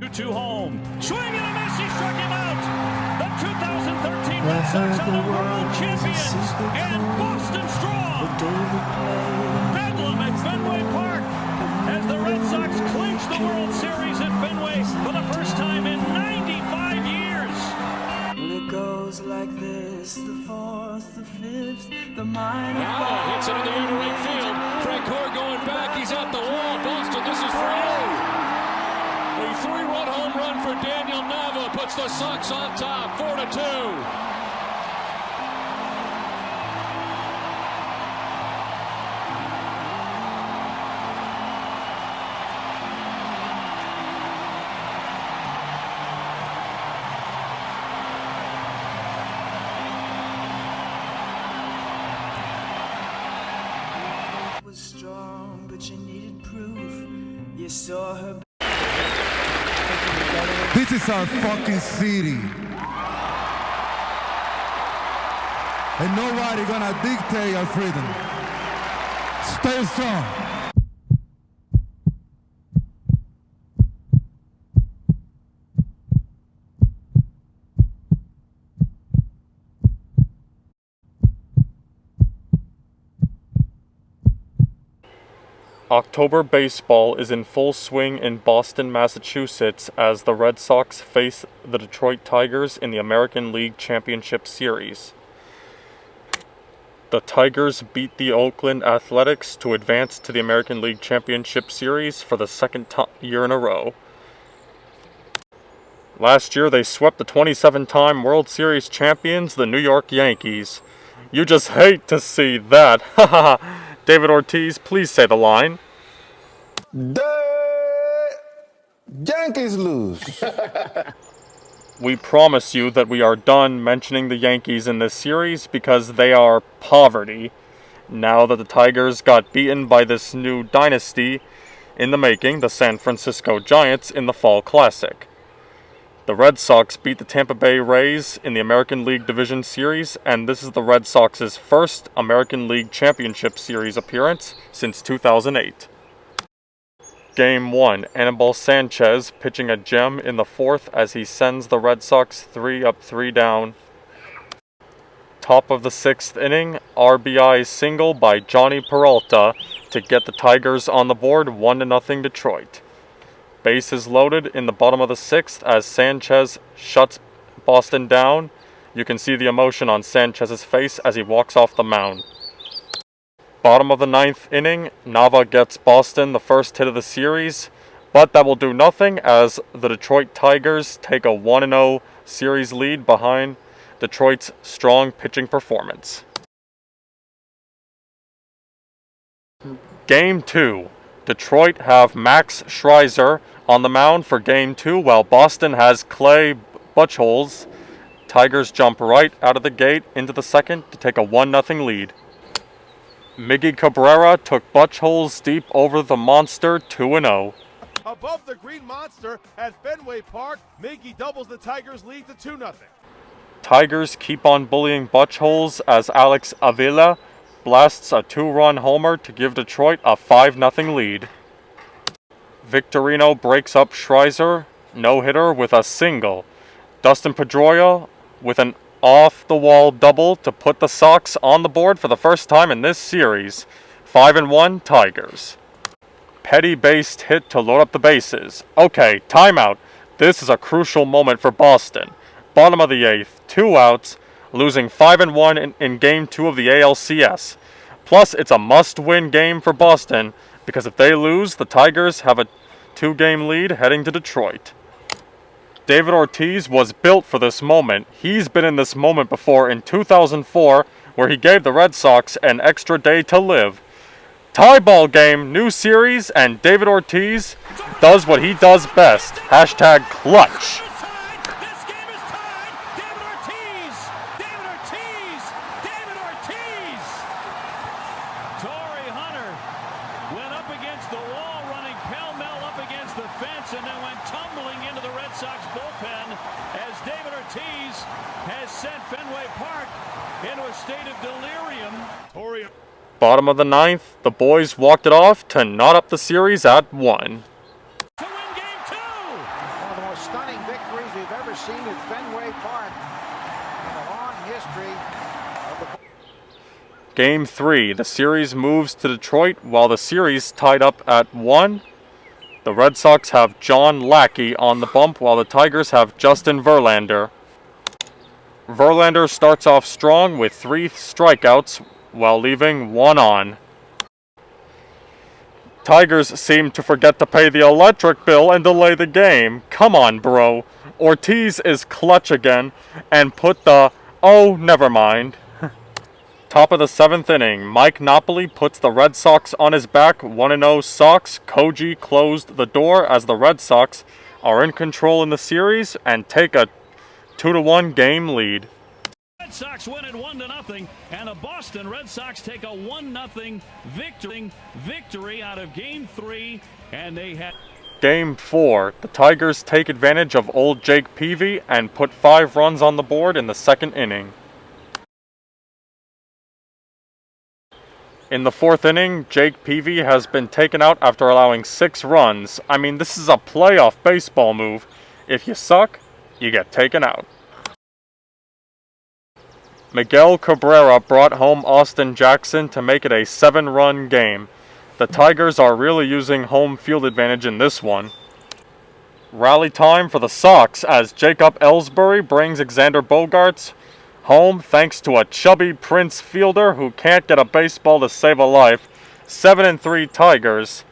2-2 home. Swing and a miss, he struck him out. The 2013 Red Sox are the world champions and Boston strong. Bedlam at Fenway Park as the Red Sox clinch the World Series at Fenway for the first time in 95 years. It goes like this, the fourth, the fifth, the minor. Now hits it in the air to right field. Frank Gore going back, he's at the wall. Boston, this is for you. A 3-run home run for Daniel Nava puts the Sox on top, 4-2. Was strong, but you needed proof. You saw her. This is our fucking city. And nobody gonna dictate our freedom. Stay strong. October baseball is in full swing in Boston, Massachusetts as the Red Sox face the Detroit Tigers in the American League Championship Series. The Tigers beat the Oakland Athletics to advance to the American League Championship Series for the second year in a row. Last year they swept the 27-time World Series champions, the New York Yankees. You just hate to see that. Haha. David Ortiz, please say the line. The Yankees lose. We promise you that we are done mentioning the Yankees in this series because they are poverty. Now that the Tigers got beaten by this new dynasty in the making, the San Francisco Giants, in the Fall Classic. The Red Sox beat the Tampa Bay Rays in the American League Division Series, and this is the Red Sox's first American League Championship Series appearance since 2008. Game 1, Anibal Sanchez pitching a gem in the fourth as he sends the Red Sox 3 up 3 down. Top of the sixth inning, RBI single by Johnny Peralta to get the Tigers on the board, 1-0 Detroit. Bases loaded in the bottom of the sixth as Sanchez shuts Boston down. You can see the emotion on Sanchez's face as he walks off the mound. Bottom of the ninth inning, Nava gets Boston the first hit of the series, but that will do nothing as the Detroit Tigers take a 1-0 series lead behind Detroit's strong pitching performance. Game 2. Detroit have Max Scherzer on the mound for Game 2, while Boston has Clay Buchholz. Tigers jump right out of the gate into the second to take a 1-0 lead. Miggy Cabrera took Buchholz deep over the monster, 2-0. Above the Green Monster at Fenway Park, Miggy doubles the Tigers' lead to 2-0. Tigers keep on bullying Buchholz as Alex Avila blasts a 2-run homer to give Detroit a 5-0 lead. Victorino breaks up Scherzer, no-hitter, with a single. Dustin Pedroia with an off-the-wall double to put the Sox on the board for the first time in this series. 5-1 Tigers. Petty-based hit to load up the bases. Okay, timeout. This is a crucial moment for Boston. Bottom of the eighth, 2 outs, losing 5-1 in Game 2 of the ALCS. Plus, it's a must-win game for Boston, because if they lose, the Tigers have a 2-game lead heading to Detroit. David Ortiz was built for this moment. He's been in this moment before in 2004, where he gave the Red Sox an extra day to live. Tie ball game, new series, and David Ortiz does what he does best. Hashtag clutch. And then went tumbling into the Red Sox bullpen as David Ortiz has sent Fenway Park into a state of delirium. Bottom of the ninth, the boys walked it off to knot up the series at 1. To win Game 2! Game 3, the series moves to Detroit while the series tied up at 1. The Red Sox have John Lackey on the bump while the Tigers have Justin Verlander. Verlander starts off strong with 3 strikeouts while leaving 1 on. Tigers seem to forget to pay the electric bill and delay the game. Come on, bro. Ortiz is clutch again and put the oh, never mind. Top of the 7th inning, Mike Napoli puts the Red Sox on his back, 1-0 Sox. Koji closed the door as the Red Sox are in control in the series and take a 2-1 game lead. Red Sox win it 1-0, and the Boston Red Sox take a 1-0 victory out of Game 3, and they had... Game 4, the Tigers take advantage of old Jake Peavy and put 5 runs on the board in the 2nd inning. In the 4th inning, Jake Peavy has been taken out after allowing 6 runs. I mean, this is a playoff baseball move. If you suck, you get taken out. Miguel Cabrera brought home Austin Jackson to make it a 7-run game. The Tigers are really using home field advantage in this one. Rally time for the Sox as Jacob Ellsbury brings Xander Bogaerts home thanks to a chubby Prince fielder who can't get a baseball to save a life. 7-3 Tigers.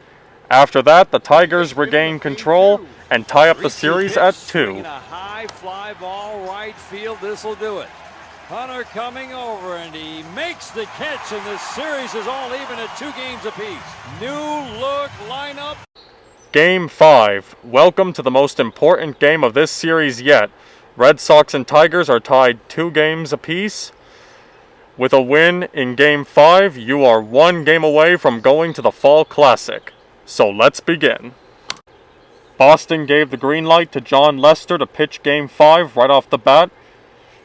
After that, the Tigers regain control and tie up the series at 2. A high fly ball right field. This will do it. Hunter coming over and he makes the catch, and this series is all even at 2 games apiece. New look lineup. Game 5. Welcome to the most important game of this series yet. Red Sox and Tigers are tied 2 games apiece. With a win in Game 5, you are 1 game away from going to the Fall Classic. So let's begin. Boston gave the green light to John Lester to pitch Game 5 right off the bat,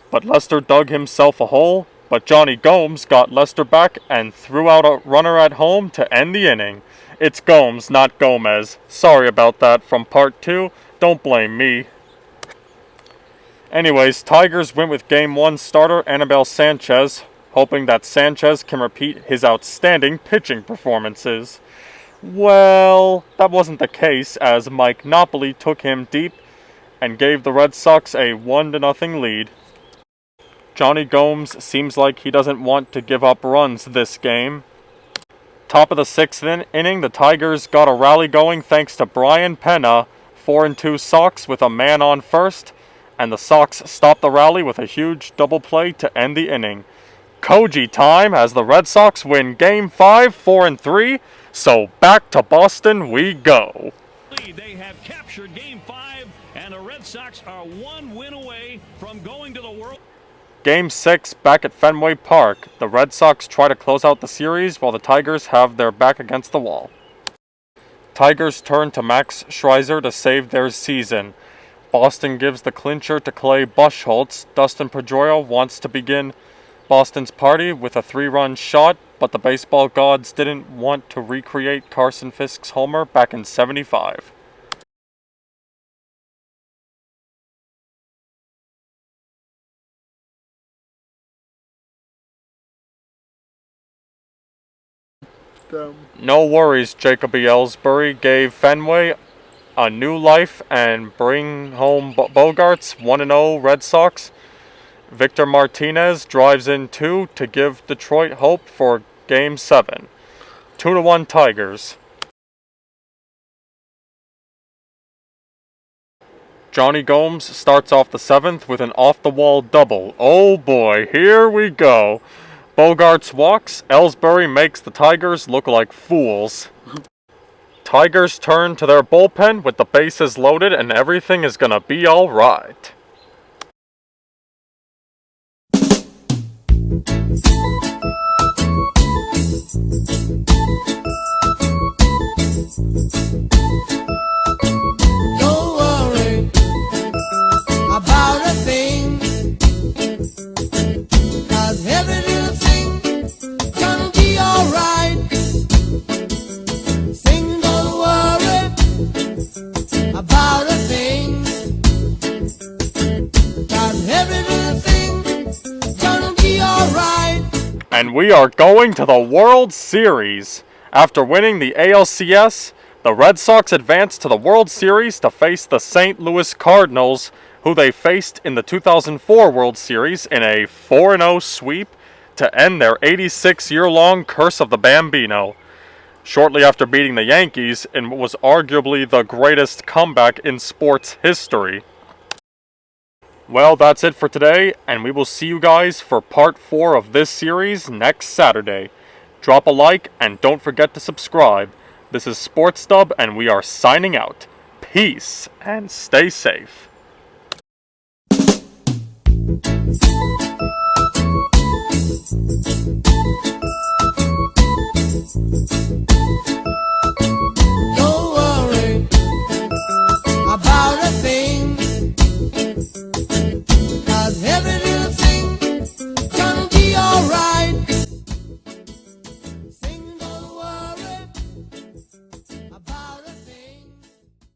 but Lester dug himself a hole, but Johnny Gomes got Lester back and threw out a runner at home to end the inning. It's Gomes, not Gomez. Sorry about that from Part 2. Don't blame me. Anyways, Tigers went with Game 1 starter Anibal Sanchez, hoping that Sanchez can repeat his outstanding pitching performances. Well, that wasn't the case as Mike Napoli took him deep and gave the Red Sox a 1-0 lead. Johnny Gomes seems like he doesn't want to give up runs this game. Top of the 6th inning, the Tigers got a rally going thanks to Brian Pena, 4-2 Sox with a man on first, and the Sox stopped the rally with a huge double play to end the inning. Koji time as the Red Sox win Game 5, 4-3, so back to Boston we go. They have captured Game 5, and the Red Sox are 1 win away from going to the World. Game 6 back at Fenway Park. The Red Sox try to close out the series while the Tigers have their back against the wall. Tigers turn to Max Scherzer to save their season. Boston gives the clincher to Clay Buchholz. Dustin Pedroia wants to begin Boston's party with a 3-run shot, but the baseball gods didn't want to recreate Carson Fisk's homer back in '75. No worries, Jacob Ellsbury gave Fenway a new life and bring home Bogaerts, 1-0 Red Sox. Victor Martinez drives in 2 to give Detroit hope for Game 7. 2-1 Tigers. Johnny Gomes starts off the 7th with an off-the-wall double. Oh boy, here we go. Bogaerts walks, Ellsbury makes the Tigers look like fools. Tigers turn to their bullpen with the bases loaded and everything is gonna be alright. Don't worry about a thing, 'cause every little thing gonna be alright. Sing, don't worry about a thing, And we are going to the World Series. After winning the ALCS, the Red Sox advanced to the World Series to face the St. Louis Cardinals, who they faced in the 2004 World Series in a 4-0 sweep to end their 86-year-long curse of the Bambino. Shortly after beating the Yankees in what was arguably the greatest comeback in sports history. Well, that's it for today, and we will see you guys for part 4 of this series next Saturday. Drop a like, and don't forget to subscribe. This is Sports Dub, and we are signing out. Peace, and stay safe.